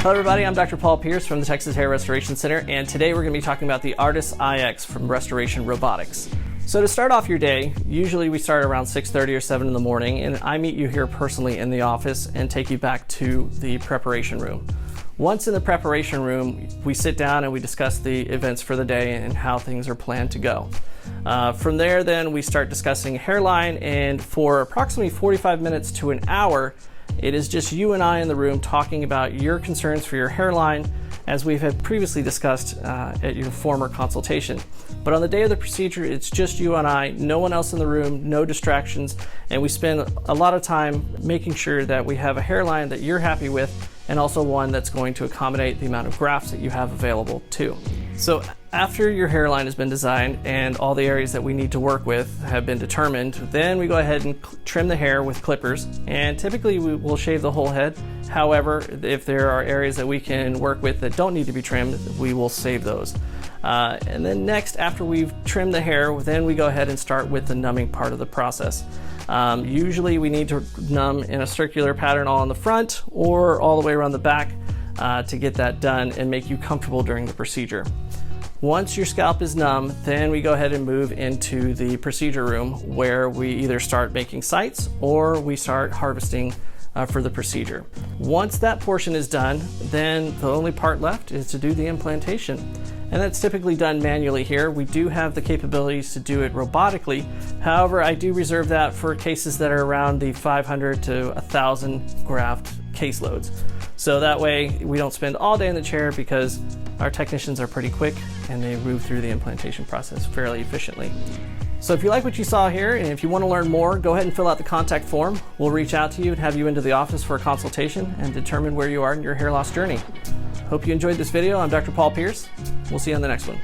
Hello everybody, I'm Dr. Paul Pearce from the Texas Hair Restoration Center, and today we're going to be talking about the ARTAS iX from Restoration Robotics. So to start off your day, usually we start around 6:30 or 7 in the morning, and I meet you here personally in the office and take you back to the preparation room. Once in the preparation room, we sit down and we discuss the events for the day and how things are planned to go. From there then we start discussing hairline, and for approximately 45 minutes to an hour, it is just you and I in the room talking about your concerns for your hairline, as we have previously discussed at your former consultation. But on the day of the procedure, it's just you and I, no one else in the room, no distractions, and we spend a lot of time making sure that we have a hairline that you're happy with, and also one that's going to accommodate the amount of grafts that you have available too. So after your hairline has been designed and all the areas that we need to work with have been determined, then we go ahead and trim the hair with clippers, and typically we will shave the whole head. However, if there are areas that we can work with that don't need to be trimmed, we will save those. And then next, after we've trimmed the hair, then we go ahead and start with the numbing part of the process. Usually we need to numb in a circular pattern all in the front or all the way around the back to get that done and make you comfortable during the procedure. Once your scalp is numb, then we go ahead and move into the procedure room, where we either start making sites or we start harvesting for the procedure. Once that portion is done, then the only part left is to do the implantation. And that's typically done manually here. We do have the capabilities to do it robotically. However, I do reserve that for cases that are around the 500 to 1,000 graft caseloads. So that way we don't spend all day in the chair, because our technicians are pretty quick and they move through the implantation process fairly efficiently. So if you like what you saw here, and if you want to learn more, go ahead and fill out the contact form. We'll reach out to you and have you into the office for a consultation and determine where you are in your hair loss journey. Hope you enjoyed this video. I'm Dr. Paul Pearce. We'll see you on the next one.